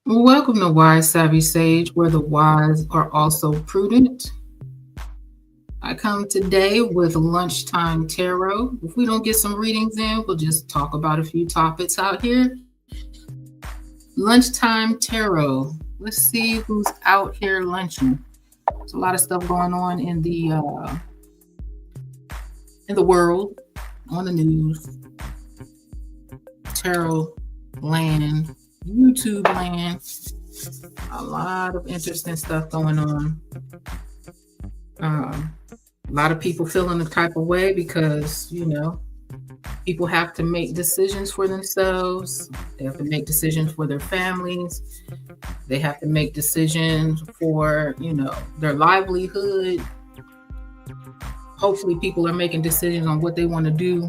Welcome to Wise Savvy Sage, where the wise are also prudent. I come today with lunchtime tarot. If we don't get some readings in, we'll just talk about a few topics out here. Lunchtime tarot. Let's see who's out here lunching. There's a lot of stuff going on in the world, on the news, tarot land, YouTube land. A lot of interesting stuff going on. A lot of people feeling the type of way because, people have to make decisions for themselves. They have to make decisions for their families. They have to make decisions for, their livelihood. Hopefully people are making decisions on what they want to do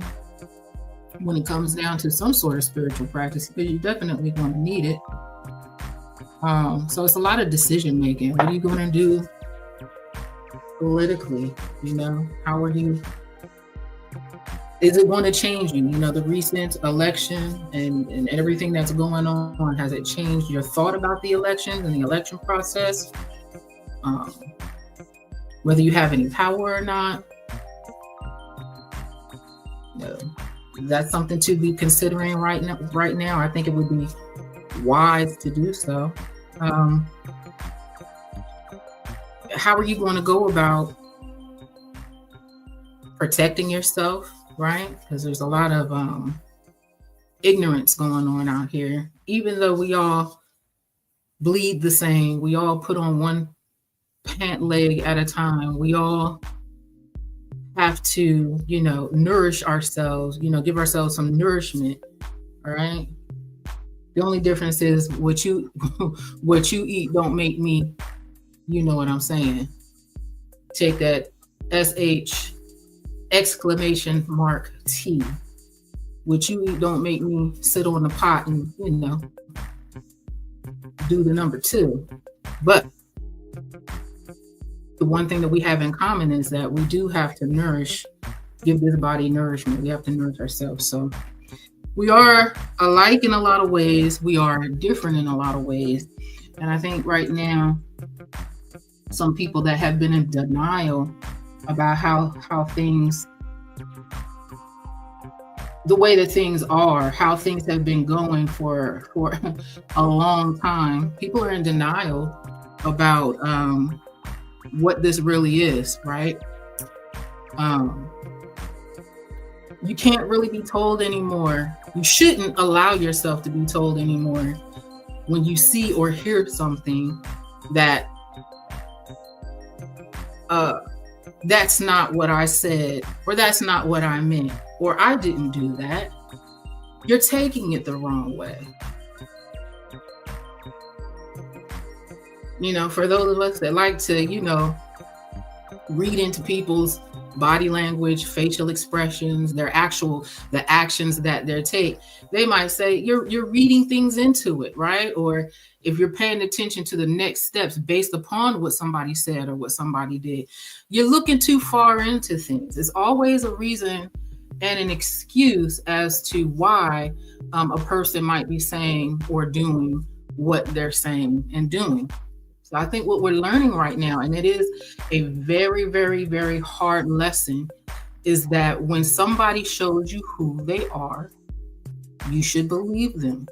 when it comes down to some sort of spiritual practice, because you're definitely going to need it. So it's a lot of decision making. What are you going to do politically? How are you? Is it going to change you? The recent election and everything that's going on, has it changed your thought about the elections and the election process? Whether you have any power or not? No. That's something to be considering right now. I think it would be wise to do so. How are you going to go about protecting yourself, right? Because there's a lot of ignorance going on out here. Even though we all bleed the same, we all put on one pant leg at a time, we all have to, nourish ourselves, give ourselves some nourishment. All right. The only difference is what you eat don't make me, you know what I'm saying? Take that SH exclamation mark T. What you eat don't make me sit on the pot and, do the number 2. But the one thing that we have in common is that we do have to give this body nourishment. We have to nourish ourselves. So we are alike in a lot of ways. We are different in a lot of ways. And I think right now, some people that have been in denial about how things, the way that things are, how things have been going for a long time, people are in denial about what this really is, right? You can't really be told anymore. You shouldn't allow yourself to be told anymore when you see or hear something that that's not what I said, or that's not what I meant, or I didn't do that. You're taking it the wrong way. For those of us that like to, read into people's body language, facial expressions, the actions that they take, they might say you're reading things into it, right? Or if you're paying attention to the next steps based upon what somebody said or what somebody did, you're looking too far into things. It's always a reason and an excuse as to why a person might be saying or doing what they're saying and doing. So I think what we're learning right now, and it is a very, very, very hard lesson, is that when somebody shows you who they are, you should believe them.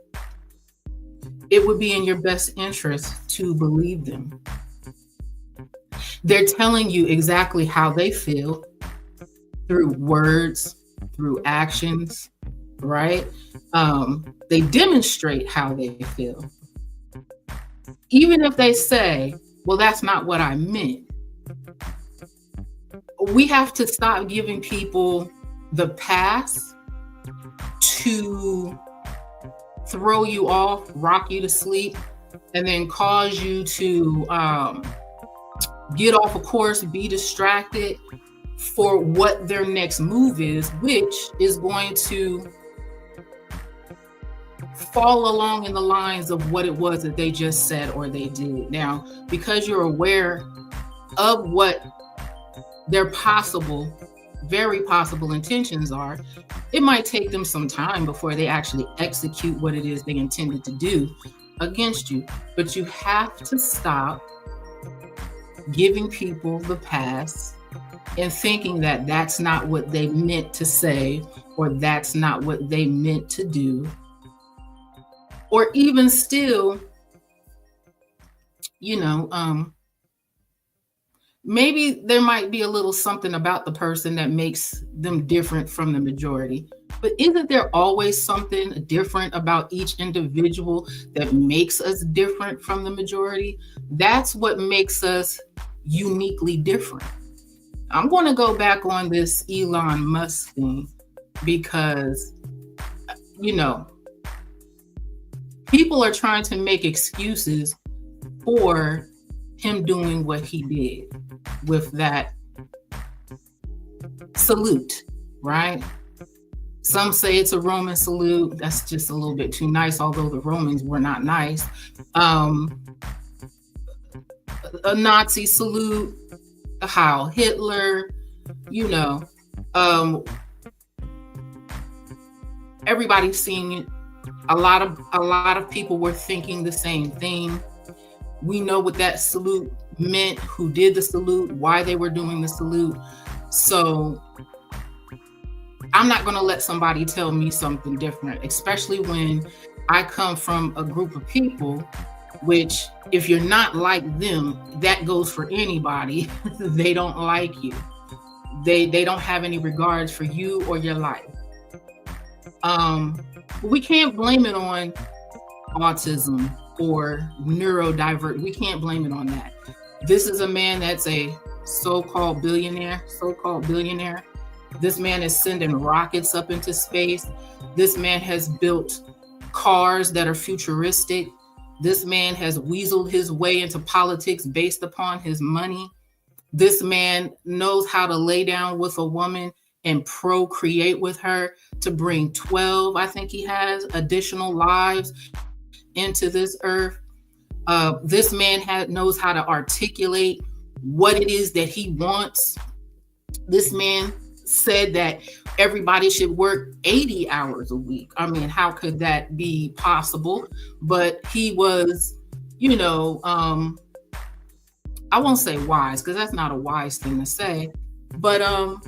It would be in your best interest to believe them. They're telling you exactly how they feel through words, through actions, right? They demonstrate how they feel. Even if they say, well, that's not what I meant. We have to stop giving people the pass to throw you off, rock you to sleep, and then cause you to get off a course, be distracted for what their next move is, which is going to fall along in the lines of what it was that they just said or they did. Now, because you're aware of what their possible, very possible intentions are, it might take them some time before they actually execute what it is they intended to do against you. But you have to stop giving people the pass and thinking that that's not what they meant to say, or that's not what they meant to do. Or even still, maybe there might be a little something about the person that makes them different from the majority. But isn't there always something different about each individual that makes us different from the majority? That's what makes us uniquely different. I'm going to go back on this Elon Musk thing because, people are trying to make excuses for him doing what he did with that salute, right? Some say it's a Roman salute. That's just a little bit too nice, although the Romans were not nice. A Nazi salute, a Heil Hitler, everybody's seeing it. A lot of people were thinking the same thing. We know what that salute meant, who did the salute, why they were doing the salute. So I'm not going to let somebody tell me something different, especially when I come from a group of people, which if you're not like them, that goes for anybody. They don't like you. They don't have any regards for you or your life. We can't blame it on autism or neurodivergent. We can't blame it on that. This is a man that's a so-called billionaire. This man is sending rockets up into space. This man has built cars that are futuristic. This man has weaseled his way into politics based upon his money. This man knows how to lay down with a woman and procreate with her to bring 12, I think he has, additional lives into this earth. This man knows how to articulate what it is that he wants. This man said that everybody should work 80 hours a week. I mean, how could that be possible? But he was, I won't say wise, because that's not a wise thing to say, but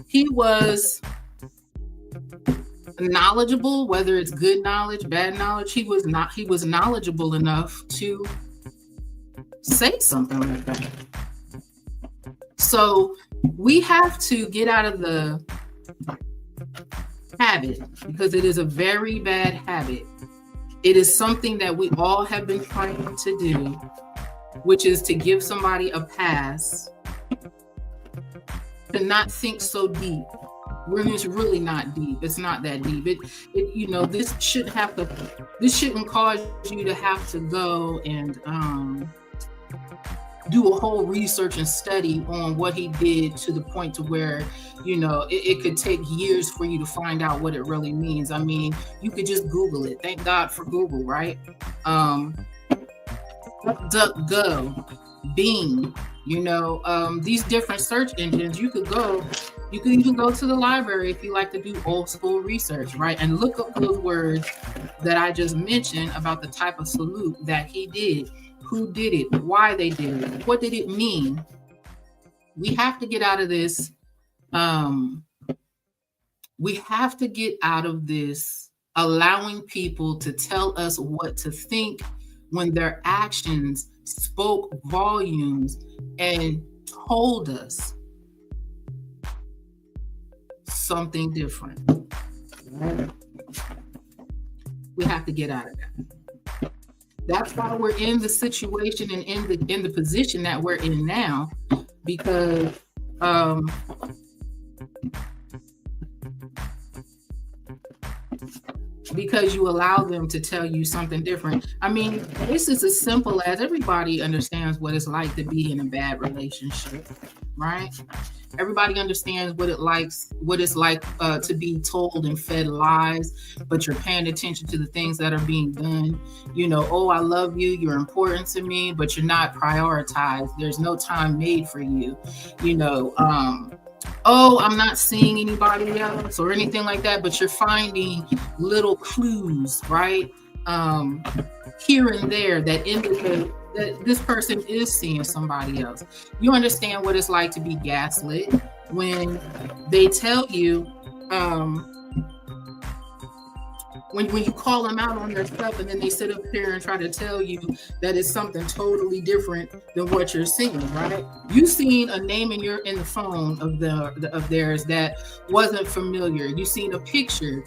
he was knowledgeable, whether it's good knowledge, bad knowledge. He was knowledgeable enough to say something like that. So we have to get out of the habit, because it is a very bad habit. It is something that we all have been trying to do, which is to give somebody a pass, to not think so deep. When it's really not deep. It's not that deep. This shouldn't cause you to have to go and do a whole research and study on what he did, to the point to where, it could take years for you to find out what it really means. I mean, you could just Google it. Thank God for Google, right? DuckDuckGo, Bing, these different search engines. You could even go to the library if you like to do old school research, right? And look up those words that I just mentioned about the type of salute that he did, who did it, why they did it, what did it mean. We have to get out of this. We have to get out of this allowing people to tell us what to think when their actions spoke volumes and told us something different. We have to get out of that. That's why we're in the situation and in the position that we're in now, because you allow them to tell you something different. I mean, this is as simple as everybody understands what it's like to be in a bad relationship, right? Everybody understands what it's like to be told and fed lies, but you're paying attention to the things that are being done. Oh, I love you, you're important to me, but you're not prioritized. There's no time made for you. Oh, I'm not seeing anybody else or anything like that, but you're finding little clues, right? Here and there that indicate that this person is seeing somebody else. You understand what it's like to be gaslit when they tell you, when you call them out on their stuff, and then they sit up here and try to tell you that it's something totally different than what you're seeing, right? You seen a name in the phone of theirs that wasn't familiar. You seen a picture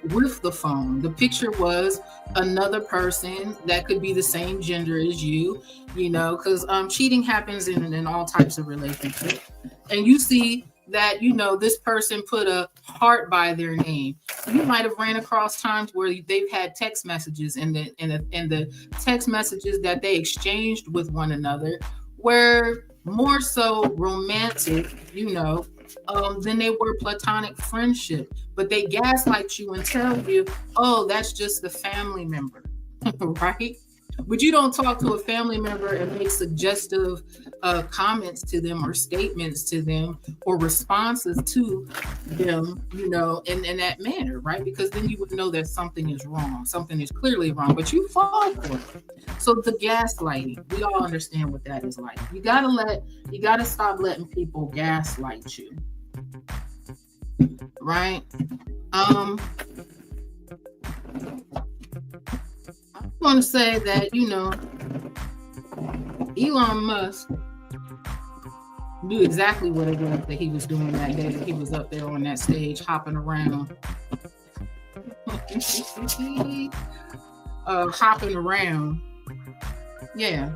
with the phone. The picture was another person that could be the same gender as you, because cheating happens in all types of relationships. And you see that, this person put a heart by their name. You might have ran across times where they've had text messages and the text messages that they exchanged with one another were more so romantic, than they were platonic friendship. But they gaslight you and tell you, oh, that's just the family member, right? But you don't talk to a family member and make suggestive comments to them or statements to them or responses to them, in that manner, right? Because then you would know that something is wrong. Something is clearly wrong, but you fall for it. So the gaslighting, we all understand what that is like. You gotta stop letting people gaslight you, right? I want to say that, Elon Musk knew exactly what it was that he was doing that day that he was up there on that stage hopping around. Hopping around. Yeah.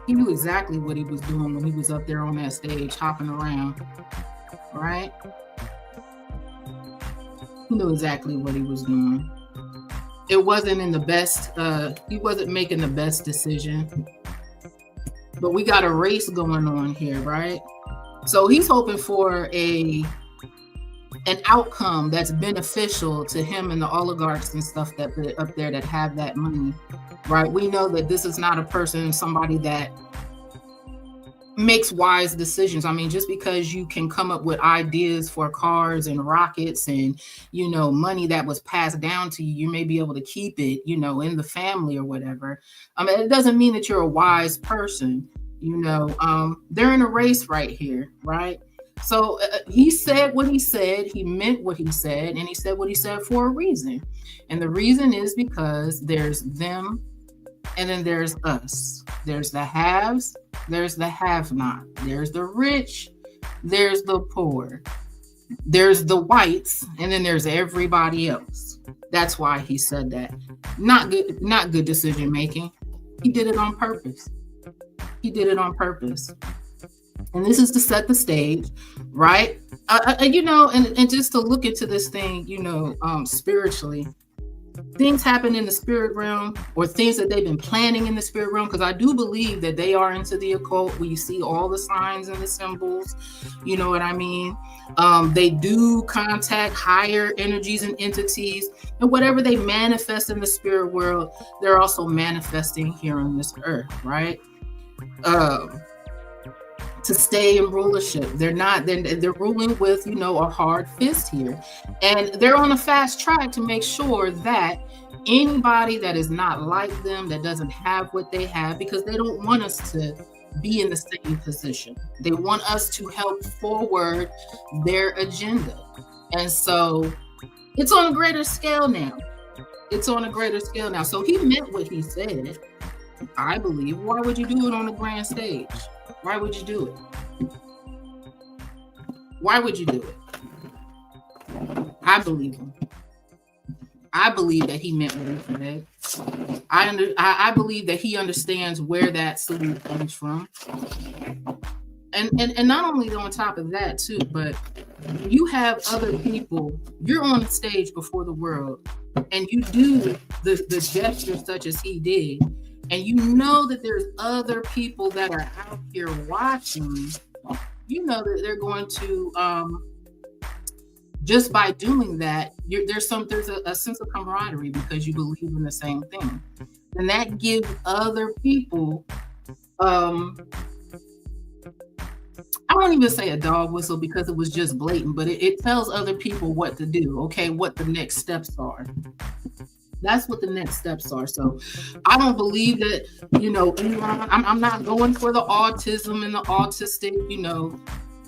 He knew exactly what he was doing when he was up there on that stage hopping around. Right? He knew exactly what he was doing. It wasn't in the best, he wasn't making the best decision. But we got a race going on here, right? So he's hoping for an outcome that's beneficial to him and the oligarchs and stuff that up there that have that money, right? We know that this is not somebody that makes wise decisions. I mean, just because you can come up with ideas for cars and rockets and, money that was passed down to you, you may be able to keep it, in the family or whatever. I mean, it doesn't mean that you're a wise person. They're in a race right here, right? So he said what he said, he meant what he said, and he said what he said for a reason. And the reason is because there's them and then there's us. There's the haves, there's the have-not. There's the rich, there's the poor. There's the whites, and then there's everybody else. That's why he said that. Not good decision making. He did it on purpose. And this is to set the stage, right? And just to look into this thing, spiritually. Things happen in the spirit realm, or things that they've been planning in the spirit realm, because I do believe that they are into the occult, where you see all the signs and the symbols, you know what I mean? They do contact higher energies and entities, and whatever they manifest in the spirit world, they're also manifesting here on this earth, right? To stay in rulership. They're ruling with, a hard fist here. And they're on a fast track to make sure that anybody that is not like them, that doesn't have what they have, because they don't want us to be in the same position. They want us to help forward their agenda. And so it's on a greater scale now. So he meant what he said, I believe. Why would you do it on the grand stage? Why would you do it? I believe him. I believe that he meant what he said. I believe that he understands where that salute comes from. And not only on top of that too, but you have other people. You're on the stage before the world, and you do the gesture such as he did. And you know that there's other people that are out here watching, you know that they're going to just by doing that, there's a sense of camaraderie because you believe in the same thing, and that gives other people I won't even say a dog whistle because it was just blatant, but it tells other people what to do, okay, what the next steps are. That's what the next steps are. So I don't believe that, I'm not going for the autism and the autistic,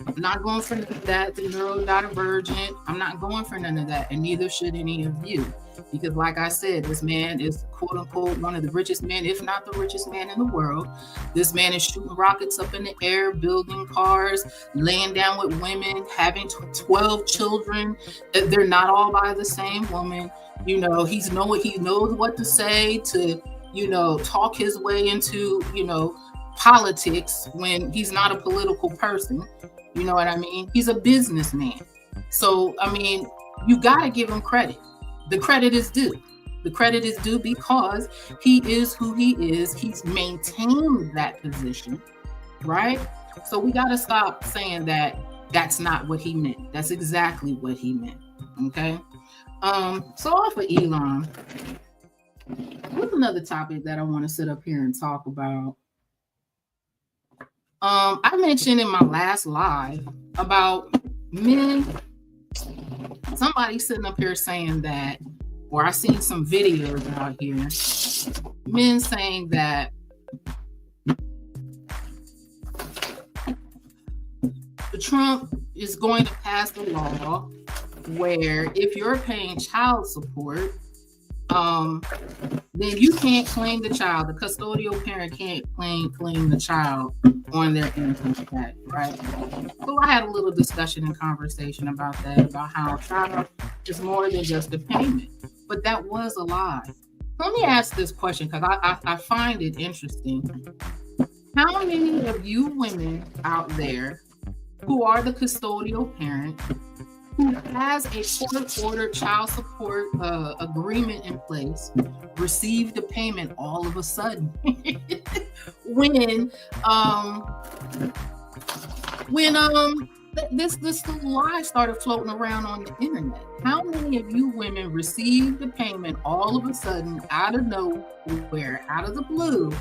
I'm not going for none of that, the neurodivergent. I'm not going for none of that, and neither should any of you. Because like I said, this man is quote unquote one of the richest men, if not the richest man in the world. This man is shooting rockets up in the air, building cars, laying down with women, having 12 children. They're not all by the same woman. He knows what to say to, talk his way into, politics when he's not a political person. You know what I mean? He's a businessman. So, I mean, you got to give him credit. The credit is due. The credit is due because he is who he is. He's maintained that position, right? So we got to stop saying that that's not what he meant. That's exactly what he meant, okay? So off of Elon, what's another topic that I want to sit up here and talk about? I mentioned in my last live about men. Somebody sitting up here saying that, or I seen some videos out here, men saying that Trump is going to pass a law where if you're paying child support, then you can't claim the child. The custodial parent can't claim the child on their income tax, right? So I had a little discussion and conversation about that, about how child is more than just a payment. But that was a lie. Let me ask this question because I find it interesting. How many of you women out there who are the custodial parent, who has a court-ordered child support agreement in place, received a payment all of a sudden when this lie started floating around on the internet? How many of you women received a payment all of a sudden, out of nowhere, out of the blue,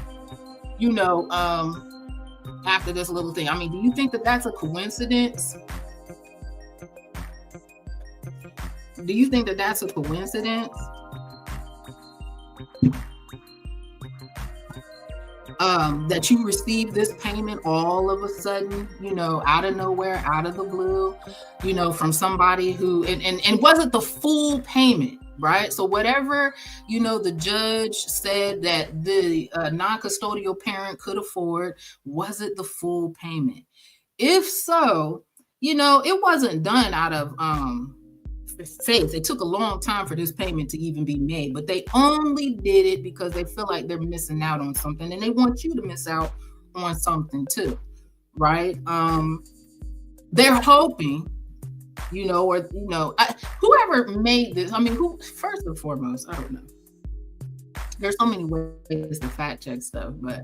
after this little thing? I mean, do you think that that's a coincidence? Do you think that that's a coincidence? That you received this payment all of a sudden, out of nowhere, out of the blue, from somebody who, and wasn't the full payment, right? So whatever, the judge said that the non-custodial parent could afford, was it the full payment? If so, it wasn't done out of, faith. It took a long time for this payment to even be made, but they only did it because they feel like they're missing out on something, and they want you to miss out on something too, right? They're hoping, whoever made this. I mean, first and foremost, I don't know. There's so many ways to fact check stuff, but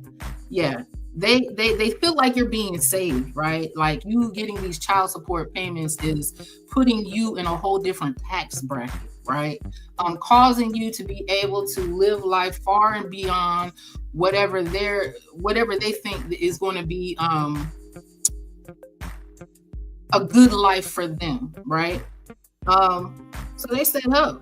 yeah. They feel like you're being saved, right? Like you getting these child support payments is putting you in a whole different tax bracket, right? Causing you to be able to live life far and beyond whatever they think is going to be a good life for them, right? So they said, oh,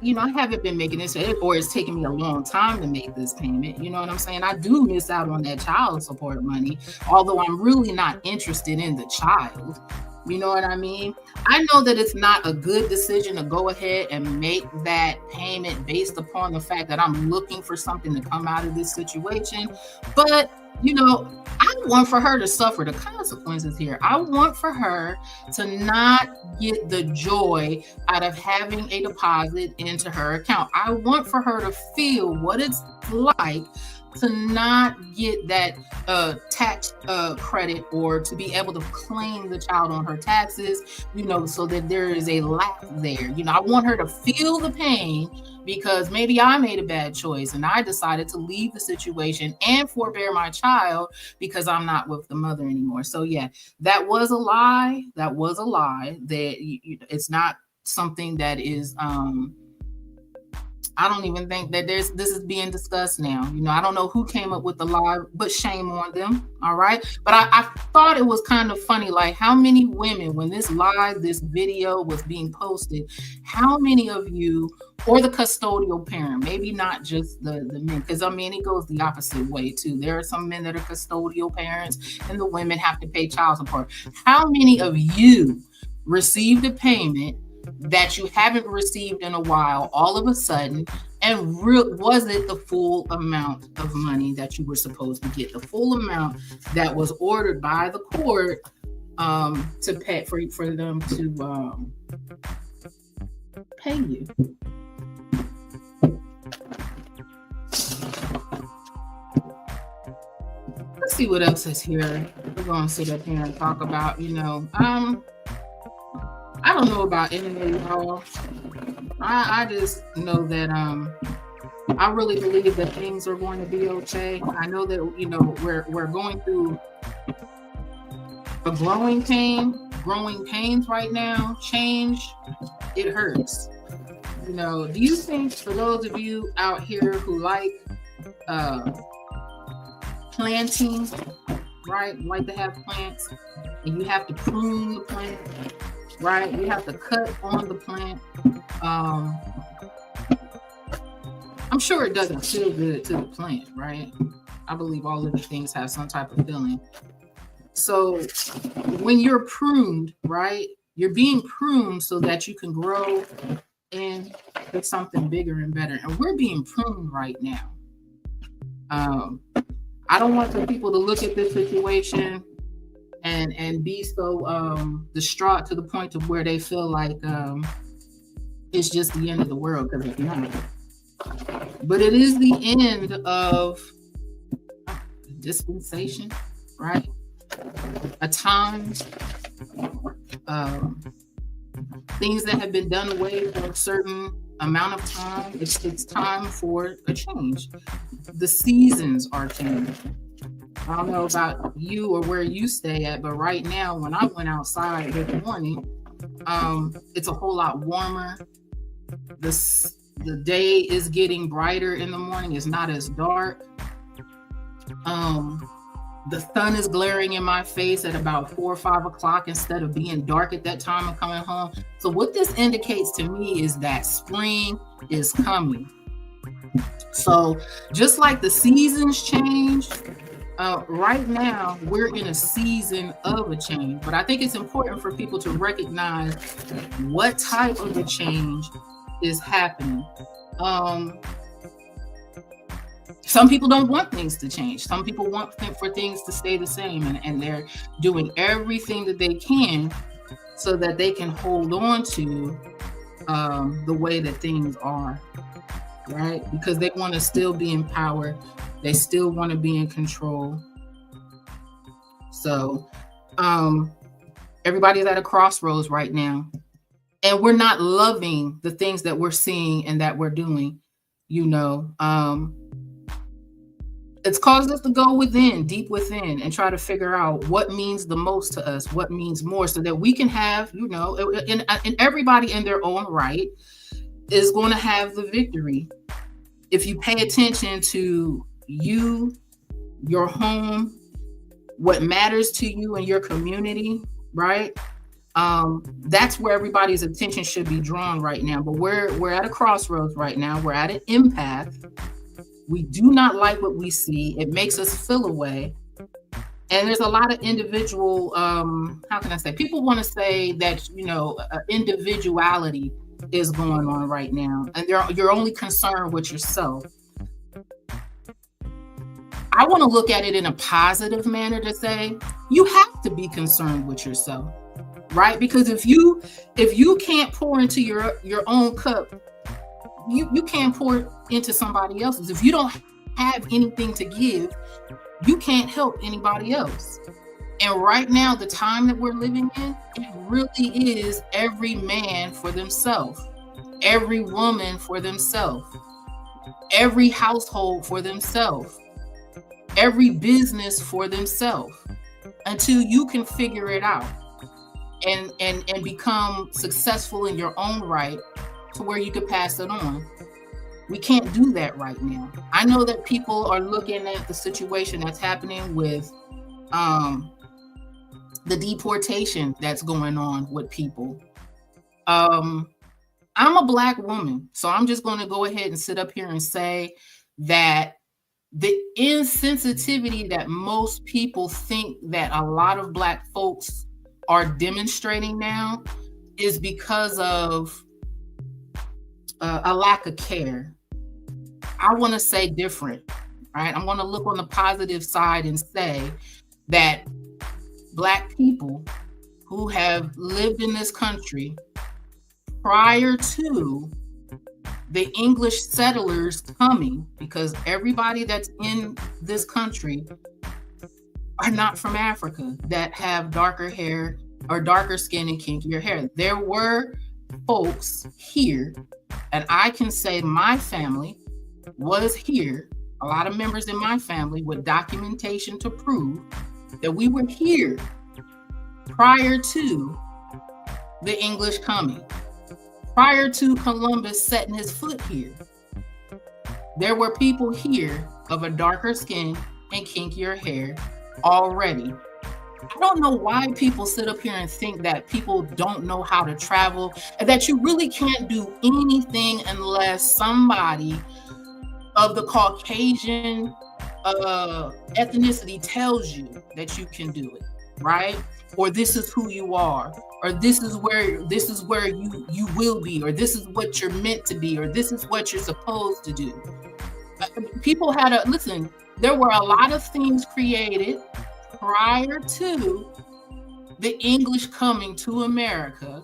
I haven't been making this, or it's taking me a long time to make this payment. You know what I'm saying? I do miss out on that child support money, although I'm really not interested in the child. You know what I mean? I know that it's not a good decision to go ahead and make that payment based upon the fact that I'm looking for something to come out of this situation. But, I want for her to suffer the consequences here. I want for her to not get the joy out of having a deposit into her account. I want for her to feel what it's like to not get that tax credit, or to be able to claim the child on her taxes, so that there is a lack there. I want her to feel the pain because maybe I made a bad choice and I decided to leave the situation and forbear my child because I'm not with the mother anymore. So yeah, that was a lie. That was a lie. That it's not something that is I don't even think that this is being discussed now. I don't know who came up with the lie, but shame on them. All right. But I thought it was kind of funny, like how many women, when this video was being posted, how many of you, or the custodial parent, maybe not just the men, because I mean, it goes the opposite way too. There are some men that are custodial parents and the women have to pay child support. How many of you received a payment that you haven't received in a while all of a sudden, and was it the full amount of money that you were supposed to get, the full amount that was ordered by the court to pay for them to pay you? Let's see what else is here. We're going to sit up here and talk about, I don't know about any of y'all. I just know that I really believe that things are going to be okay. I know that we're going through a growing pains right now. Change, it hurts. Do you think, for those of you out here who like planting, right? Like to have plants, and you have to prune the plant. Right, you have to cut on the plant. I'm sure it doesn't feel good to the plant, right? I believe all of the things have some type of feeling. So when you're pruned, right, you're being pruned so that you can grow into something bigger and better. And we're being pruned right now. I don't want the people to look at this situation and be so distraught to the point of where they feel like it's just the end of the world, because it's not. But it is the end of dispensation, right? A time, things that have been done away for a certain amount of time. It's time for a change. The seasons are changing. I don't know about you or where you stay at, but right now, when I went outside this morning, it's a whole lot warmer. The day is getting brighter in the morning. It's not as dark. The sun is glaring in my face at about 4 or 5 o'clock instead of being dark at that time of coming home. So what this indicates to me is that spring is coming. So just like the seasons change, right now we're in a season of a change. But I think it's important for people to recognize what type of a change is happening. Some people don't want things to change. Some people want for things to stay the same, and they're doing everything that they can so that they can hold on to the way that things are, right? Because they want to still be in power. They still want to be in control. So everybody's at a crossroads right now. And we're not loving the things that we're seeing and that we're doing, It's caused us to go within, deep within, and try to figure out what means the most to us, what means more, so that we can have, and everybody in their own right is going to have the victory. If you pay attention to you, your home, what matters to you and your community, right? That's where everybody's attention should be drawn right now. But we're at a crossroads right now. We're at an impasse. We do not like what we see. It makes us feel away. And there's a lot of individual, people want to say that, individuality is going on right now. And you're only concerned with yourself. I want to look at it in a positive manner to say, you have to be concerned with yourself, right? Because if you can't pour into your own cup, you can't pour into somebody else's. If you don't have anything to give, you can't help anybody else. And right now, the time that we're living in, it really is every man for themselves. every woman for themselves, every household for themselves, every business for themselves, until you can figure it out and become successful in your own right to where you could pass it on. We can't do that right now. I know that people are looking at the situation that's happening with the deportation that's going on with people. I'm a Black woman, so I'm just going to go ahead and sit up here and say that the insensitivity that most people think that a lot of Black folks are demonstrating now is because of a lack of care. I want to say different, right? I'm going to look on the positive side and say that Black people who have lived in this country prior to the English settlers coming, because everybody that's in this country are not from Africa that have darker hair or darker skin and kinkier hair. There were folks here, and I can say my family was here, a lot of members in my family with documentation to prove that we were here prior to the English coming, prior to Columbus setting his foot here. There were people here of a darker skin and kinkier hair already. I don't know why people sit up here and think that people don't know how to travel, and that you really can't do anything unless somebody of the Caucasian ethnicity tells you that you can do it, right? Or this is who you are, or this is where you will be, or this is what you're meant to be, or this is what you're supposed to do. People had to listen. There were a lot of things created prior to the English coming to America,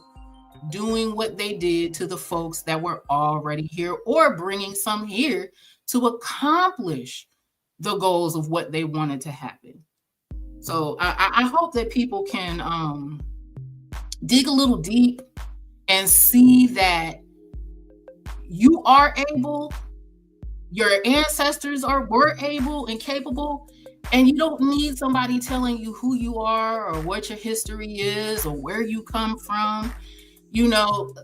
doing what they did to the folks that were already here, or bringing some here to accomplish the goals of what they wanted to happen. So I hope that people can dig a little deep and see that you are able, your ancestors were able and capable, and you don't need somebody telling you who you are or what your history is or where you come from. You know,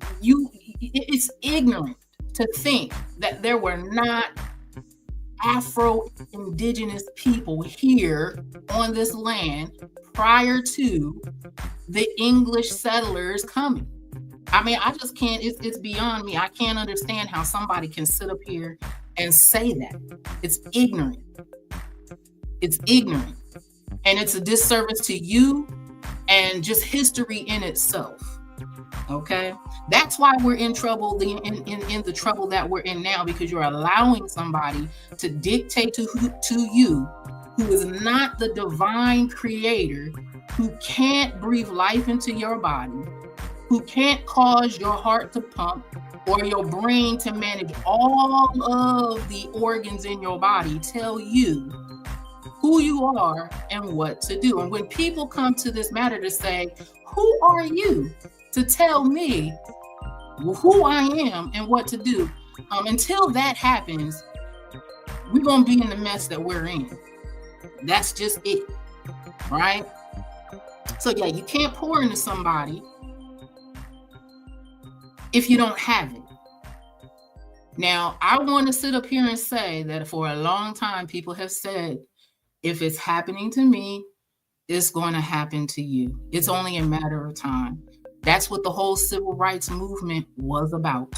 it's ignorant to think that there were not Afro-Indigenous people here on this land prior to the English settlers coming. I mean, I just can't, it's beyond me. I can't understand how somebody can sit up here and say that. It's ignorant. It's ignorant. And it's a disservice to you and just history in itself. Okay, that's why we're in trouble, in the trouble that we're in now, because you're allowing somebody to dictate to you, who is not the divine creator, who can't breathe life into your body, who can't cause your heart to pump or your brain to manage all of the organs in your body, tell you who you are and what to do. And when people come to this matter to say, who are you to tell me who I am and what to do? Until that happens, we're going to be in the mess that we're in. That's just it, right? So yeah, you can't pour into somebody if you don't have it. Now, I want to sit up here and say that for a long time, people have said, if it's happening to me, it's going to happen to you. It's only a matter of time. That's what the whole civil rights movement was about.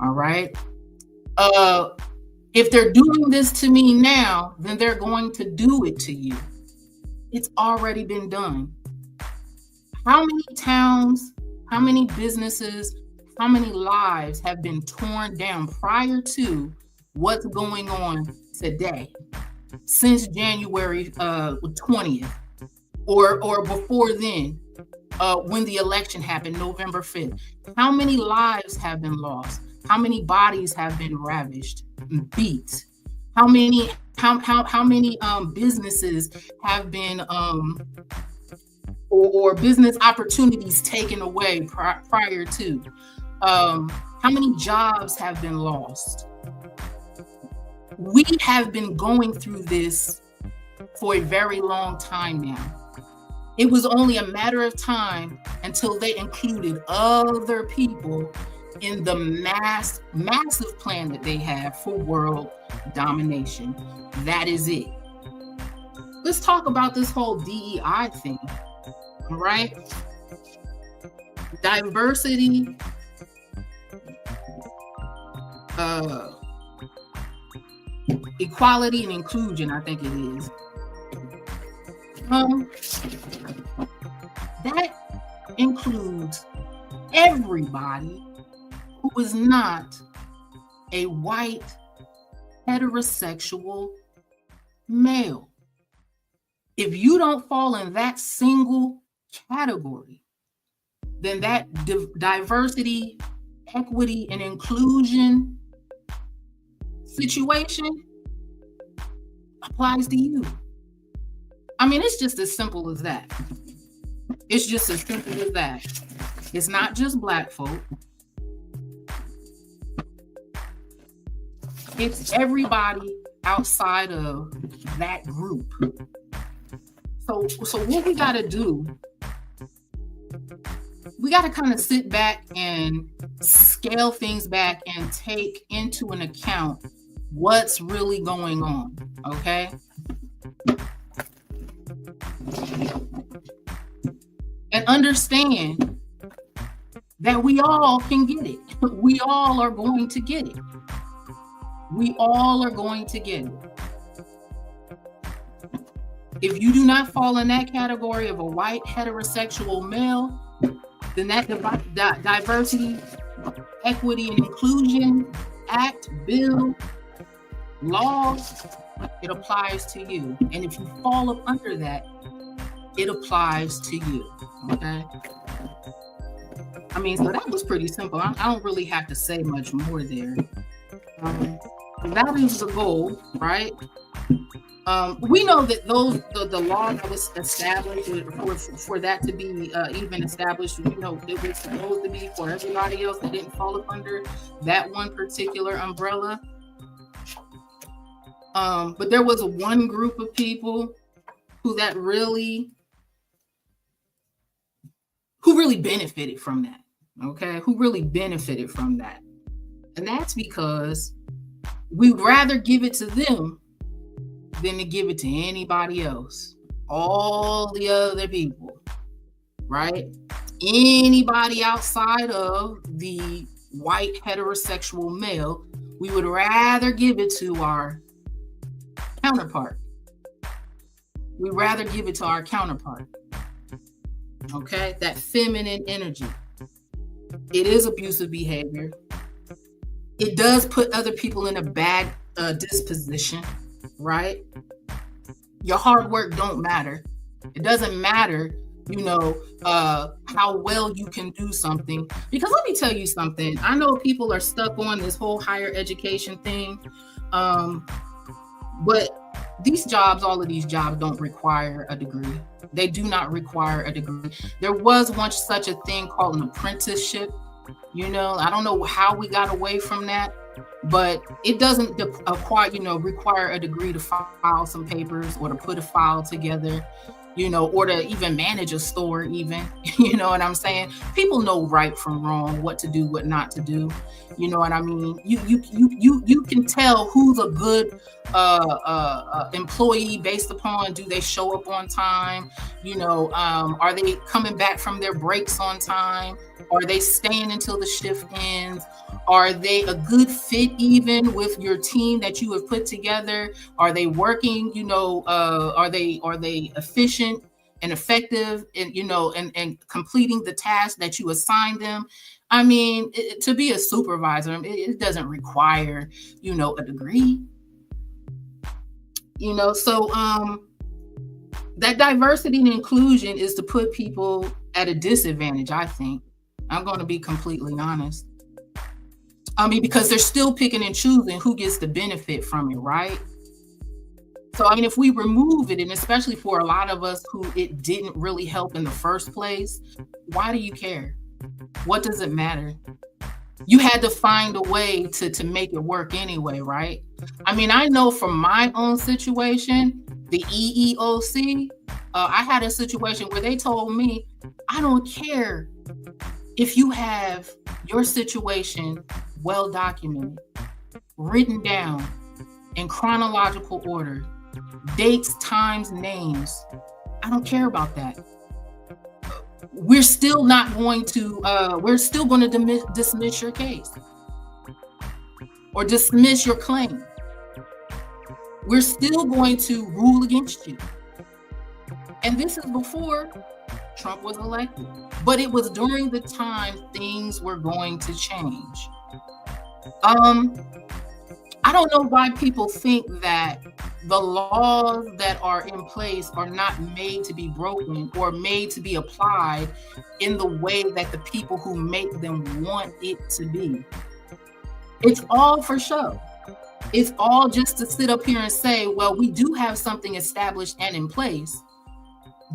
All right. If they're doing this to me now, then they're going to do it to you. It's already been done. How many towns, how many businesses, how many lives have been torn down prior to what's going on today, since January 20th, or before then, when the election happened, November 5th? How many lives have been lost? How many bodies have been ravished and beat? How many businesses have been or business opportunities taken away prior to? How many jobs have been lost? We have been going through this for a very long time now. It was only a matter of time until they included other people in the massive plan that they have for world domination. That is it. Let's talk about this whole DEI thing, all right? Diversity, equality and inclusion, I think it is. That includes everybody who is not a white heterosexual male. If you don't fall in that single category, then that diversity, equity, and inclusion situation applies to you. I mean, it's just as simple as that. It's just as simple as that. It's not just Black folk. It's everybody outside of that group. So what we got to do, we got to kind of sit back and scale things back and take into an account what's really going on, okay? And understand that we all can get it. We all are going to get it. We all are going to get it. If you do not fall in that category of a white heterosexual male, then that diversity, equity, and inclusion act, bill, law, it applies to you. And if you fall up under that, it applies to you. Okay? I mean, so that was pretty simple. I don't really have to say much more there. That is the goal, right? We know that the law that was established for that to be even established, you know, it was supposed to be for everybody else that didn't fall up under that one particular umbrella. But there was one group of people who really benefited from that. Okay, who really benefited from that, and that's because we'd rather give it to them than to give it to anybody else. All the other people, right? Anybody outside of the white heterosexual male, we would rather give it to our counterpart. We'd rather give it to our counterpart. Okay? That feminine energy. It is abusive behavior. It does put other people in a bad disposition, right? Your hard work don't matter. It doesn't matter, you know, how well you can do something. Because let me tell you something. I know people are stuck on this whole higher education thing. But these jobs, all of these jobs don't require a degree. They do not require a degree. There was once such a thing called an apprenticeship. You know, I don't know how we got away from that, but it doesn't require a degree to file some papers or to put a file together, you know, or to even manage a store even, you know what I'm saying? People know right from wrong, what to do, what not to do. You know what I mean? You can tell who's a good employee based upon, do they show up on time? You know, are they coming back from their breaks on time? Are they staying until the shift ends? Are they a good fit even with your team that you have put together? Are they working, you know, are they efficient and effective and, you know, and completing the task that you assigned them? I mean, to be a supervisor, it doesn't require, you know, a degree. You know, so that diversity and inclusion is to put people at a disadvantage, I think. I'm going to be completely honest. I mean, because they're still picking and choosing who gets the benefit from it, right? So, I mean, if we remove it, and especially for a lot of us who it didn't really help in the first place, why do you care? What does it matter? you had to find a way to make it work anyway, right? I mean, I know from my own situation, the EEOC, I had a situation where they told me, I don't care if you have your situation well documented, written down in chronological order, dates, times, names. I don't care about that. We're still not going to, we're still going to dismiss your case or dismiss your claim. We're still going to rule against you. And this is before Trump was elected, but it was during the time things were going to change. I don't know why people think that the laws that are in place are not made to be broken or made to be applied in the way that the people who make them want it to be. It's all for show. It's all just to sit up here and say, well, we do have something established and in place,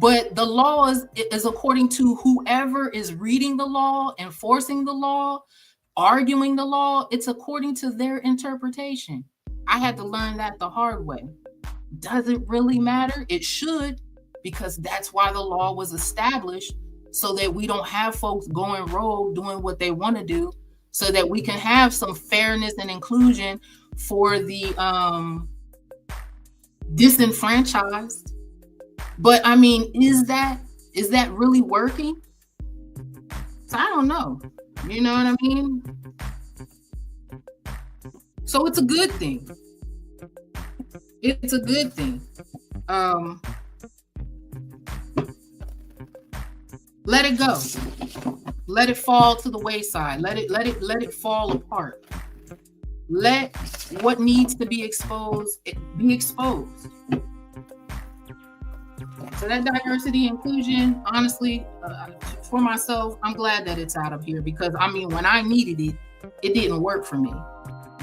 but the law is according to whoever is reading the law, enforcing the law, arguing the law. It's according to their interpretation. I had to learn that the hard way. Does it really matter? It should, because that's why the law was established, so that we don't have folks going rogue doing what they want to do, so that we can have some fairness and inclusion for the disenfranchised. But I mean, is that really working? So I don't know. You know what I mean? So it's a good thing. It's a good thing. Let it go. Let it fall to the wayside. Let it fall apart. Let what needs to be exposed be exposed. So that diversity inclusion, honestly, for myself, I'm glad that it's out of here, because I mean, when I needed it, it didn't work for me,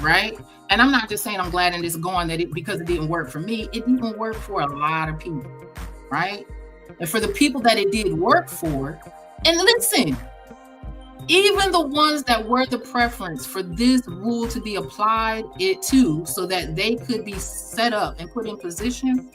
right? And I'm not just saying I'm glad and it's gone because it didn't work for me. It didn't work for a lot of people, right? And for the people that it did work for, and listen, even the ones that were the preference for this rule to be applied it to, so that they could be set up and put in position,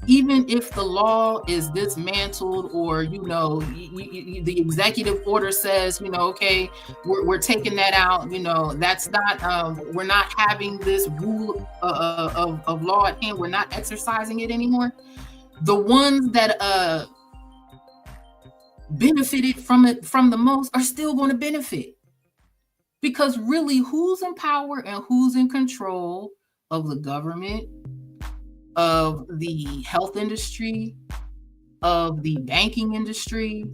even if the law is dismantled, or, you know, the executive order says, you know, okay, we're taking that out, you know, that's not, we're not having this rule of law at hand, we're not exercising it anymore. The ones that benefited from it from the most are still going to benefit, because really, who's in power and who's in control of the government, of the health industry, of the banking industry,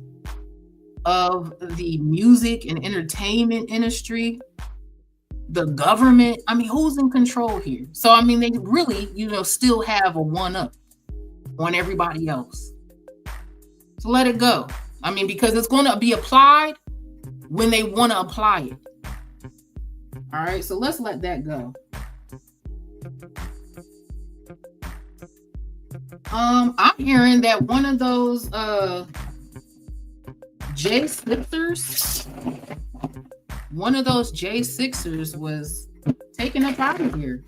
of the music and entertainment industry, the government? I mean, who's in control here? So, I mean, they really, you know, still have a one-up on everybody else. So let it go. I mean, because it's going to be applied when they want to apply it. All right, so let's let that go. I'm hearing that one of those J6ers was taken up out of here.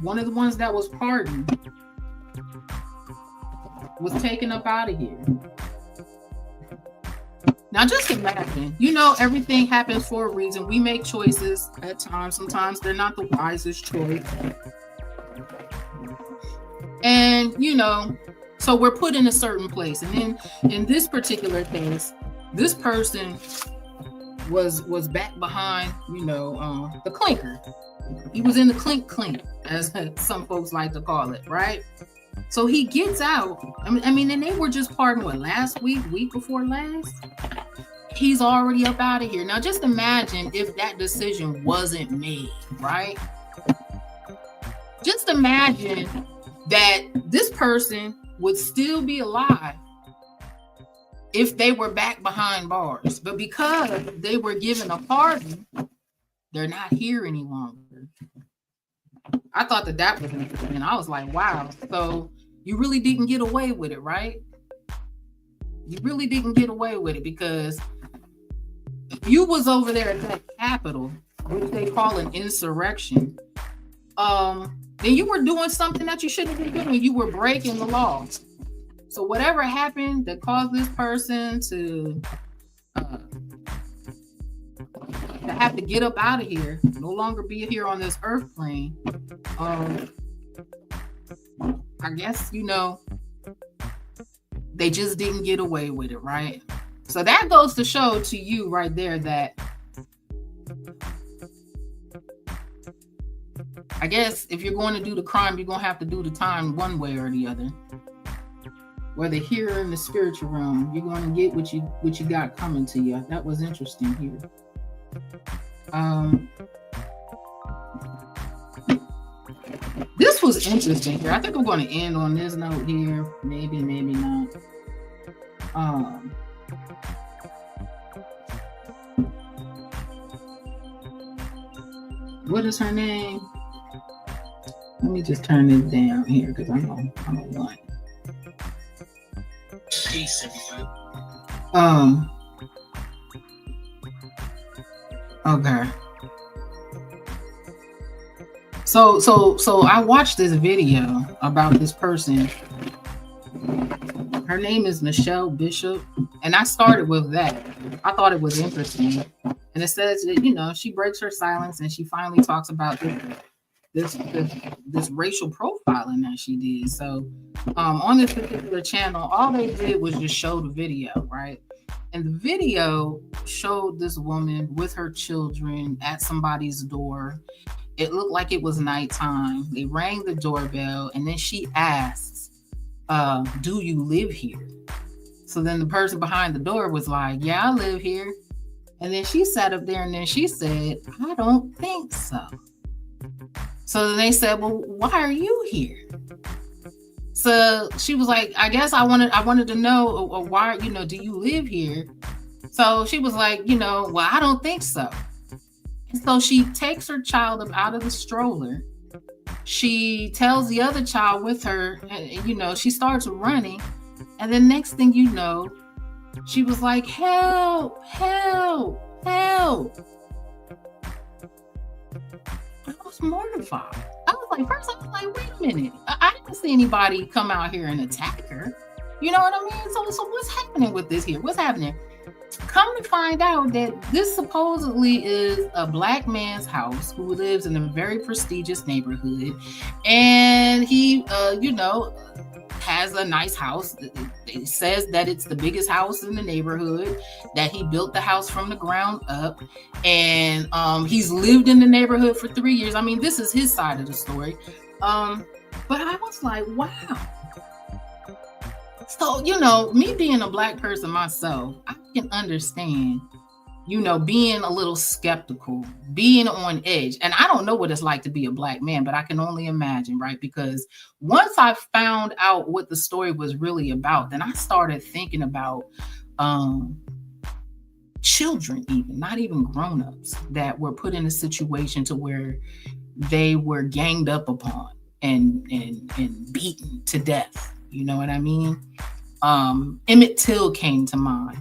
One of the ones that was pardoned was taken up out of here. Now, just imagine, you know, everything happens for a reason. We make choices at times. Sometimes they're not the wisest choice. And, you know, so we're put in a certain place. And then in this particular case, this person was back behind, you know, the clinker. He was in the clink, as some folks like to call it, right? So he gets out. I mean, and they were just pardoned, what, last week before last? He's already up out of here. Now, just imagine if that decision wasn't made, right? Just imagine that this person would still be alive if they were back behind bars. But because they were given a pardon, they're not here any longer. I thought that was interesting. I was like, wow. So you really didn't get away with it, right? You really didn't get away with it, because you was over there at that Capitol, which they call an insurrection. Then you were doing something that you shouldn't be doing. You were breaking the law. So whatever happened that caused this person to have to get up out of here, no longer be here on this earth plane, I guess, they just didn't get away with it, right? So that goes to show to you right there that I guess if you're going to do the crime, you're going to have to do the time one way or the other. Whether here or in the spiritual realm, you're going to get what you got coming to you. That was interesting here. This was interesting here. I think I'm going to end on this note here. Maybe not. What is her name? Let me just turn this down here because I'm on one. Okay. So I watched this video about this person. Her name is Michelle Bishop, and I started with that. I thought it was interesting, and it says that she breaks her silence and she finally talks about this racial profiling that she did. So on this particular channel, all they did was just show the video, right? And the video showed this woman with her children at somebody's door. It looked like it was nighttime. They rang the doorbell, and then she asks, do you live here? So then the person behind the door was like, yeah, I live here. And then she sat up there and then she said, I don't think so. So then they said, well, why are you here? So she was like, I guess I wanted to know why, do you live here? So she was like, well, I don't think so. And so she takes her child up out of the stroller. She tells the other child with her, and, she starts running. And then next thing you know, she was like, help, help, help. I was mortified. First I was like, wait a minute. I didn't see anybody come out here and attack her. You know what I mean? So what's happening with this here? What's happening? Come to find out that this supposedly is a black man's house who lives in a very prestigious neighborhood. And he, has a nice house. It says that it's the biggest house in the neighborhood, that he built the house from the ground up, and he's lived in the neighborhood for 3 years. I mean, this is his side of the story. But I was like, wow. So, me being a black person myself, I can understand, being a little skeptical, being on edge. And I don't know what it's like to be a black man, but I can only imagine, right? Because once I found out what the story was really about, then I started thinking about children, even not even grown-ups, that were put in a situation to where they were ganged up upon and beaten to death. You know what I mean? Emmett Till came to mind.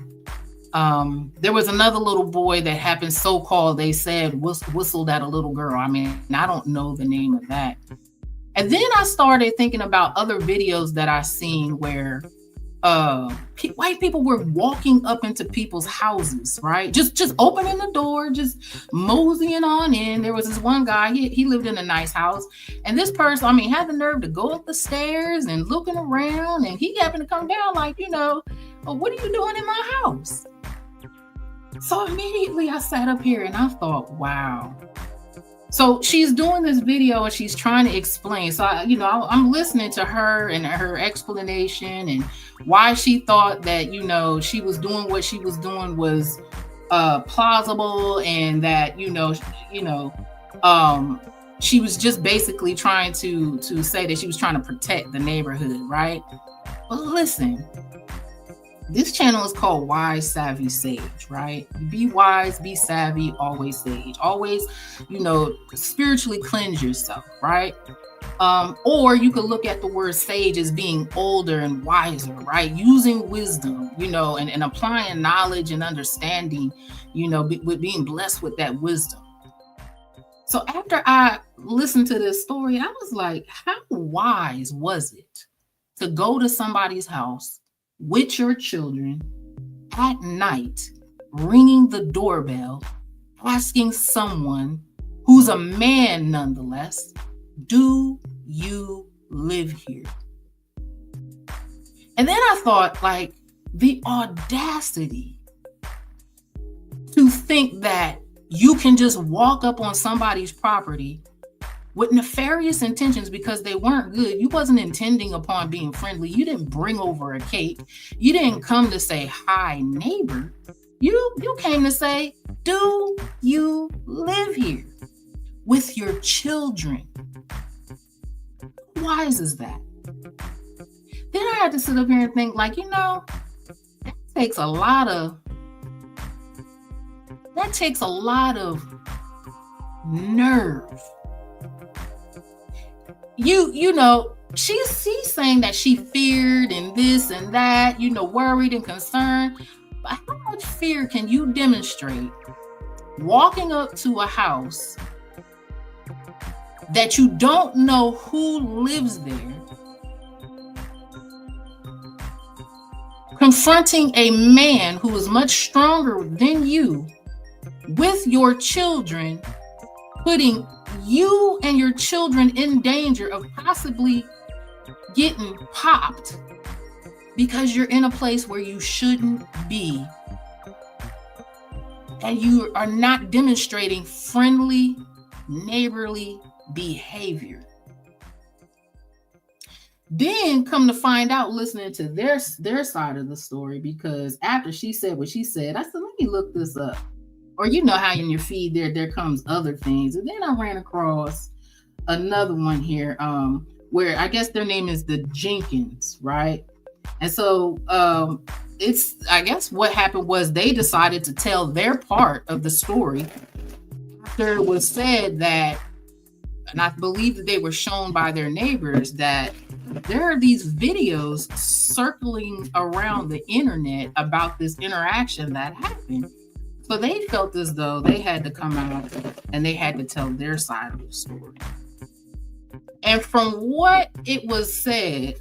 There was another little boy that happened, so-called, they said, whistled at a little girl. I mean, I don't know the name of that. And then I started thinking about other videos that I seen where white people were walking up into people's houses, right? Just opening the door, just moseying on in. There was this one guy, he lived in a nice house. And this person, had the nerve to go up the stairs and looking around. And he happened to come down like, oh, what are you doing in my house? So immediately I sat up here and I thought, wow. So she's doing this video and she's trying to explain. So, I'm listening to her and her explanation and why she thought that, she was doing what she was doing was plausible, and that, she was just basically trying to say that she was trying to protect the neighborhood, right? But listen, This channel is called Wise, Savvy, Sage, right? Be wise, be savvy, always sage. Always, spiritually cleanse yourself, right? Or you could look at the word sage as being older and wiser, right? Using wisdom, and applying knowledge and understanding, with being blessed with that wisdom. So after I listened to this story, I was like, how wise was it to go to somebody's house with your children at night, ringing the doorbell, asking someone who's a man nonetheless, do you live here? And then I thought, like, the audacity to think that you can just walk up on somebody's property with nefarious intentions because they weren't good. You wasn't intending upon being friendly. You didn't bring over a cake. You didn't come to say, hi, neighbor. You came to say, do you live here with your children? How wise is that? Then I had to sit up here and think, like, that takes a lot of nerve. She's saying that she feared and this and that, worried and concerned. But how much fear can you demonstrate walking up to a house that you don't know who lives there, confronting a man who is much stronger than you with your children, putting you and your children in danger of possibly getting popped because you're in a place where you shouldn't be, and you are not demonstrating friendly, neighborly behavior. Then come to find out, listening to their side of the story, because after she said what she said, I said, let me look this up. Or how in your feed there comes other things. And then I ran across another one here, where I guess their name is the Jenkins, right? And so I guess what happened was they decided to tell their part of the story after it was said that, and I believe that they were shown by their neighbors, that there are these videos circling around the internet about this interaction that happened. So they felt as though they had to come out and they had to tell their side of the story. And from what it was said,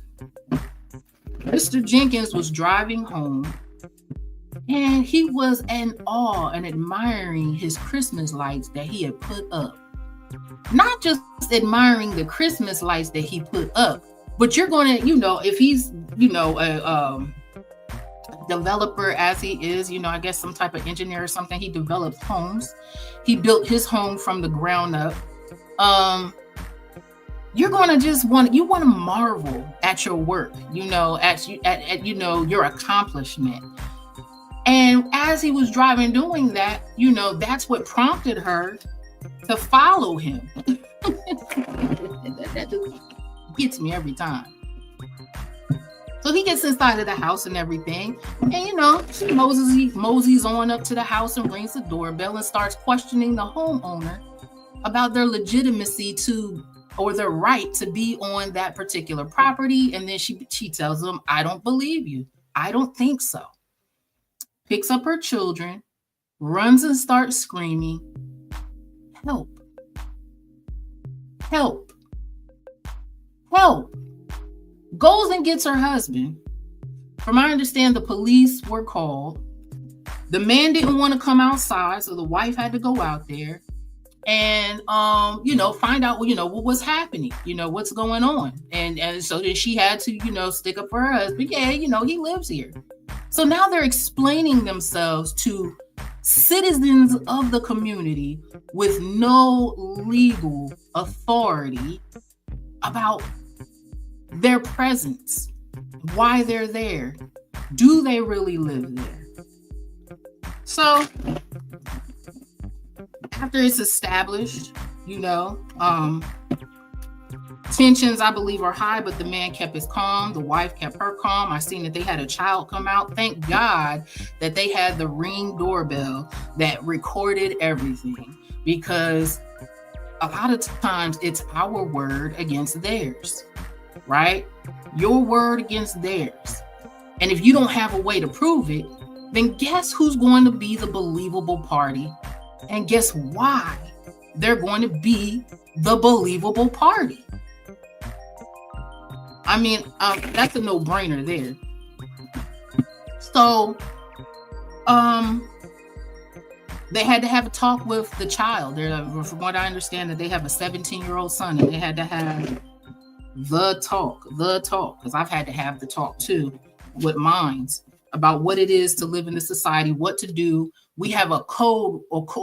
Mr. Jenkins was driving home and he was in awe and admiring his Christmas lights that he had put up. Not just admiring the Christmas lights that he put up, but you're going to, if he's, a developer as he is, I guess some type of engineer or something, he develops homes. He built his home from the ground up. You're going to you want to marvel at your work, at your accomplishment. And as he was driving doing that, that's what prompted her to follow him. That just gets me every time. So he gets inside of the house and everything. And, she moseys on up to the house and rings the doorbell and starts questioning the homeowner about their legitimacy or their right to be on that particular property. And then she tells them, I don't believe you. I don't think so. Picks up her children, runs and starts screaming, help, help, help. Goes and gets her husband. From what I understand, the police were called. The man didn't want to come outside, so the wife had to go out there and find out what was happening, what's going on. And so then she had to stick up for her husband. Yeah, he lives here. So now they're explaining themselves to citizens of the community with no legal authority about their presence, why they're there, do they really live there? So after it's established, Tensions, I believe, are high, but the man kept his calm. The wife kept her calm. I seen that they had a child come out. Thank God that they had the Ring doorbell that recorded everything, because a lot of times it's our word against theirs, right? Your word against theirs. And if you don't have a way to prove it, then guess who's going to be the believable party? And guess why they're going to be the believable party? I mean, that's a no-brainer there. So, they had to have a talk with the child. From what I understand, that they have a 17-year-old son, and they had to have the talk, because I've had to have the talk too with minds about what it is to live in this society, what to do. We have a code,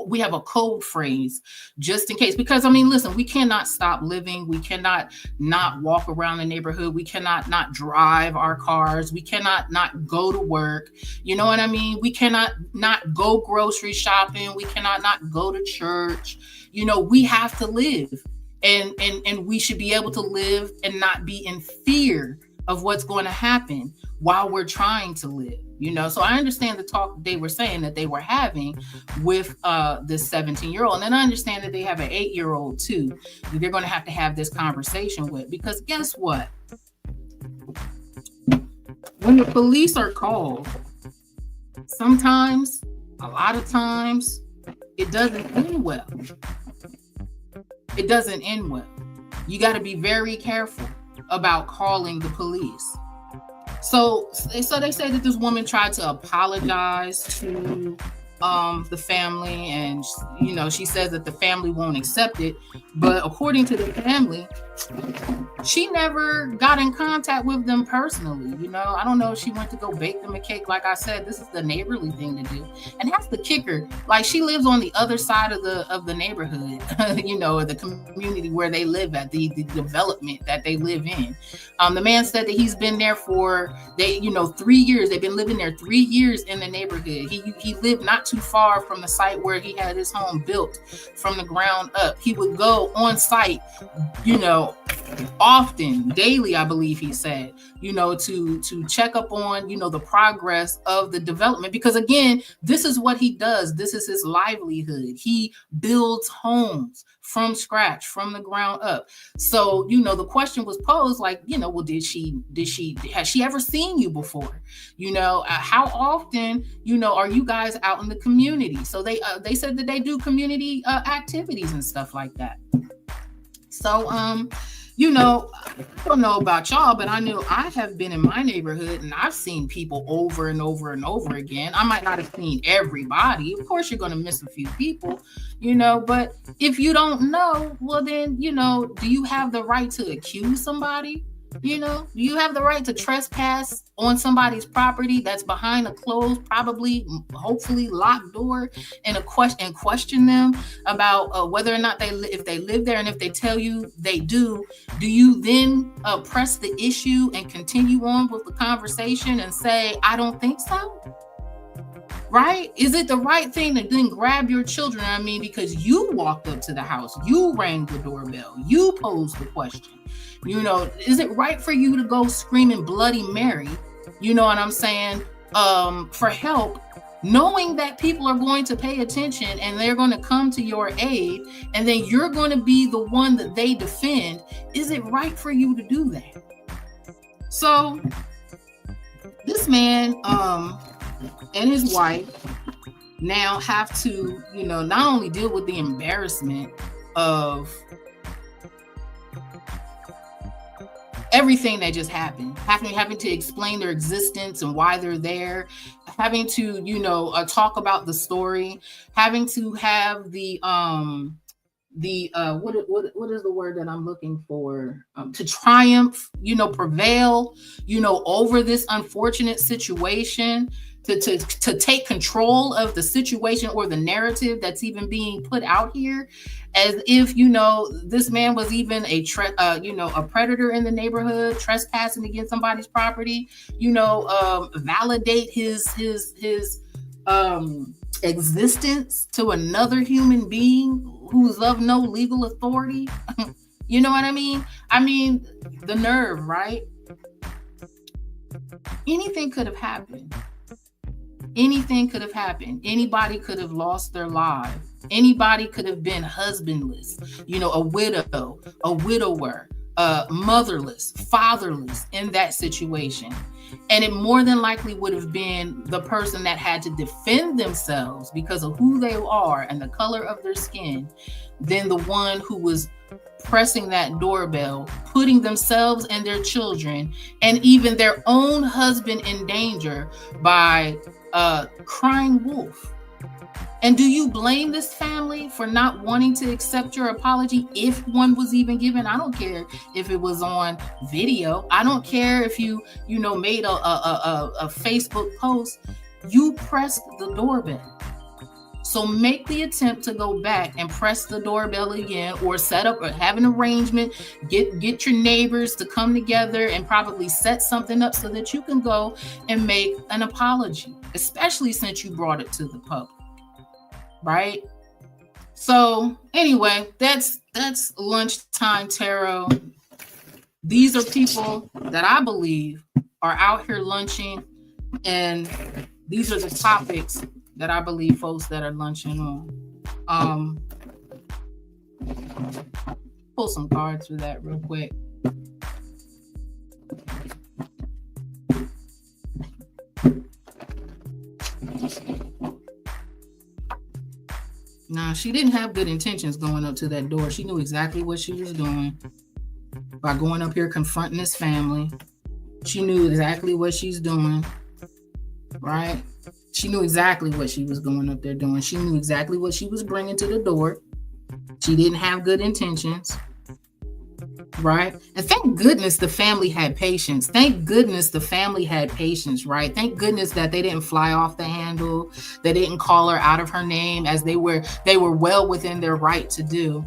we have a code phrase just in case, because I mean, listen, we cannot stop living. We cannot not walk around the neighborhood. We cannot not drive our cars. We cannot not go to work. You know what I mean? We cannot not go grocery shopping. We cannot not go to church. You know, we have to live, and we should be able to live and not be in fear of what's going to happen while we're trying to live, you know. So I understand the talk they were saying that they were having with this 17-year-old, and I understand that they have an 8-year-old too that they're going to have this conversation with, because guess what? When the police are called, sometimes, a lot of times, it doesn't end well. It doesn't end well. You got to be very careful about calling the police. So they say that this woman tried to apologize to the family, and you know, she says that the family won't accept it. But according to the family, she never got in contact with them personally. You know, I don't know if she went to go bake them a cake. Like I said, this is the neighborly thing to do, and that's the kicker. Like, she lives on the other side of the neighborhood, you know, the community where they live at, the development that they live in. The man said that he's been there for 3 years. They've been living there 3 years in the neighborhood. He lived not too far from the site where he had his home built from the ground up. He would go on site, you know, often, daily, I believe he said, you know, to check up on, you know, the progress of the development, because again, this is what he does. This is his livelihood. He builds homes from scratch, from the ground up. So, you know, the question was posed, like, you know, well, has she ever seen you before? You know, how often, you know, are you guys out in the community? So they said that they do community activities and stuff like that. So, you know, I don't know about y'all, but I know I have been in my neighborhood and I've seen people over and over and over again. I might not have seen everybody. Of course, you're going to miss a few people, you know, but if you don't know, well, then, you know, do you have the right to accuse somebody? You know, do you have the right to trespass on somebody's property that's behind a closed, probably, hopefully locked door, and question them about whether or not if they live there, and if they tell you they do you then press the issue and continue on with the conversation and say, I don't think so? Right? Is it the right thing to then grab your children? I mean, because you walked up to the house, you rang the doorbell, you posed the question. You know, is it right for you to go screaming Bloody Mary, you know what I'm saying, for help, knowing that people are going to pay attention and they're going to come to your aid, and then you're going to be the one that they defend? Is it right for you to do that? So this man and his wife now have to, you know, not only deal with the embarrassment of everything that just happened, having to explain their existence and why they're there, having to, you know, talk about the story, having to have the what is the word that I'm looking for? To triumph, you know, prevail, you know, over this unfortunate situation, to take control of the situation or the narrative that's even being put out here, as if, you know, this man was even a predator in the neighborhood, trespassing against somebody's property, you know, validate his existence to another human being who's of no legal authority. You know what I mean? I mean, the nerve, right? Anything could have happened. Anything could have happened. Anybody could have lost their life. Anybody could have been husbandless, a widow, a widower, motherless, fatherless in that situation. And it more than likely would have been the person that had to defend themselves because of who they are and the color of their skin than the one who was pressing that doorbell, putting themselves and their children and even their own husband in danger by crying wolf. And do you blame this family for not wanting to accept your apology if one was even given? I don't care if it was on video. I don't care if you made a Facebook post. You pressed the doorbell. So make the attempt to go back and press the doorbell again, or set up or have an arrangement, get your neighbors to come together and probably set something up so that you can go and make an apology, especially since you brought it to the public, right? So anyway, that's lunchtime tarot. These are people that I believe are out here lunching, and these are the topics that I believe folks that are lunching on. Pull some cards for that real quick. Nah, she didn't have good intentions going up to that door. She knew exactly what she was doing by going up here confronting this family. She knew exactly what she's doing, right? She knew exactly what she was going up there doing. She knew exactly what she was bringing to the door. She didn't have good intentions, right? And thank goodness the family had patience. Thank goodness the family had patience, right? Thank goodness that they didn't fly off the handle. They didn't call her out of her name, as they were well within their right to do.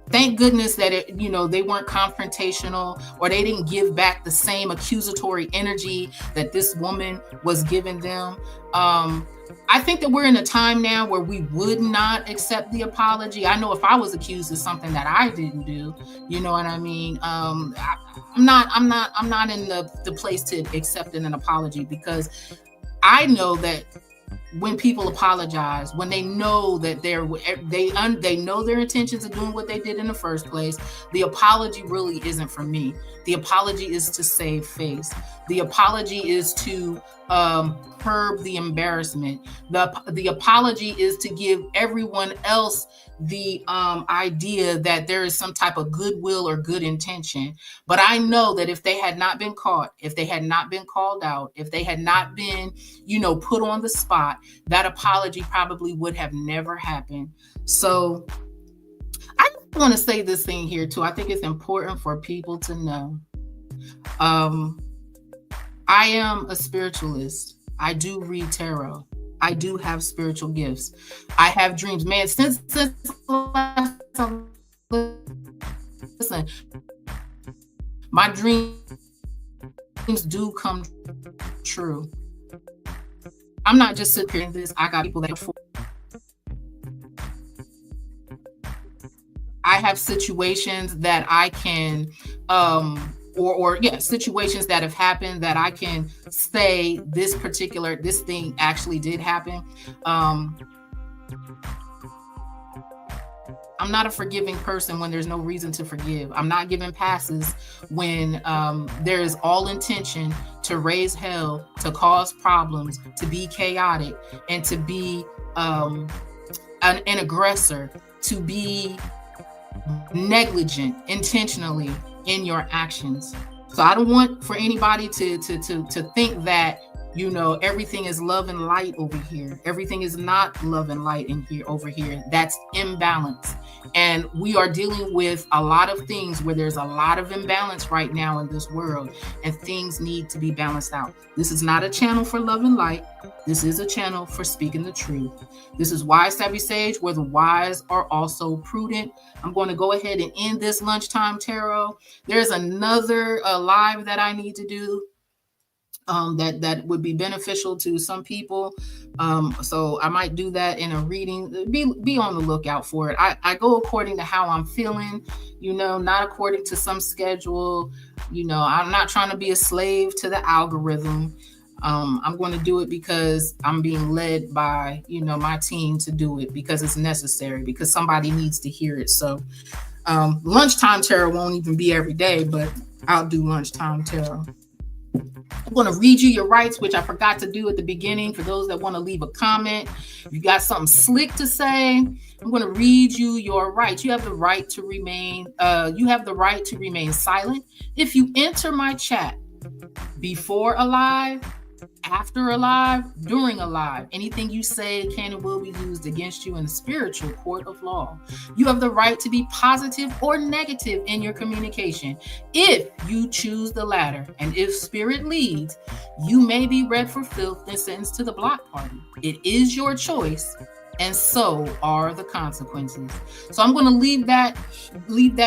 Thank goodness that they weren't confrontational, or they didn't give back the same accusatory energy that this woman was giving them. I think that we're in a time now where we would not accept the apology. I know if I was accused of something that I didn't do, you know what I mean? I'm not in the place to accept an apology, because I know that when people apologize, when they know that they know their intentions of doing what they did in the first place, the apology really isn't for me. The apology is to save face. The apology is to curb the embarrassment. The apology is to give everyone else the idea that there is some type of goodwill or good intention. But I know that if they had not been caught, if they had not been called out, if they had not been, put on the spot, that apology probably would have never happened. So I want to say this thing here too. I think it's important for people to know. I am a spiritualist. I do read tarot. I do have spiritual gifts. I have dreams. Man, since listen, my dreams do come true. I'm not just sitting here in this. I got people that I have situations that I can situations that have happened that I can say this thing actually did happen. I'm not a forgiving person when there's no reason to forgive. I'm not giving passes when there is all intention to raise hell, to cause problems, to be chaotic, and to be an aggressor, to be negligent intentionally in your actions. So I don't want for anybody to think that everything is love and light over here. Everything is not love and light over here. That's imbalance. And we are dealing with a lot of things where there's a lot of imbalance right now in this world, and things need to be balanced out. This is not a channel for love and light. This is a channel for speaking the truth. This is Wise Savvy Sage, where the wise are also prudent. I'm going to go ahead and end this lunchtime tarot. There's another live that I need to do. that would be beneficial to some people. So I might do that in a reading. Be on the lookout for it. I go according to how I'm feeling, not according to some schedule. I'm not trying to be a slave to the algorithm. I'm going to do it because I'm being led by, my team to do it because it's necessary, because somebody needs to hear it. So lunchtime tarot won't even be every day, but I'll do lunchtime tarot. I'm going to read you your rights, which I forgot to do at the beginning. For those that want to leave a comment, if you got something slick to say, I'm going to read you your rights. You have the right to remain. You have the right to remain silent. If you enter my chat before a live, after a live, during a live, anything you say can and will be used against you in the spiritual court of law. You have the right to be positive or negative in your communication. If you choose the latter, and if spirit leads, you may be read for filth and sentenced to the block party. It is your choice, and so are the consequences. So I'm going to leave that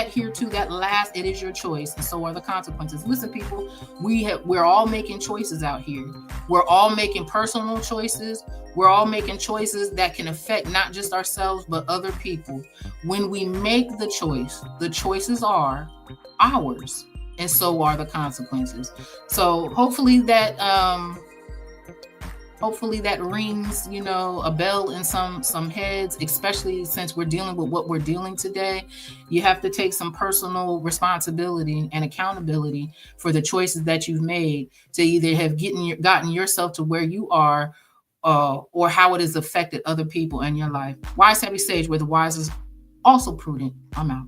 here to that last. It is your choice, and so are the consequences. Listen, people, we're all making choices out here. We're all making personal choices. We're all making choices that can affect not just ourselves but other people. When we make the choice, the choices are ours, and so are the consequences. So hopefully that rings, a bell in some heads, especially since we're dealing with what we're dealing today. You have to take some personal responsibility and accountability for the choices that you've made to either have gotten yourself to where you are, or how it has affected other people in your life. Wise Happy Sage, where the wise is also prudent. I'm out.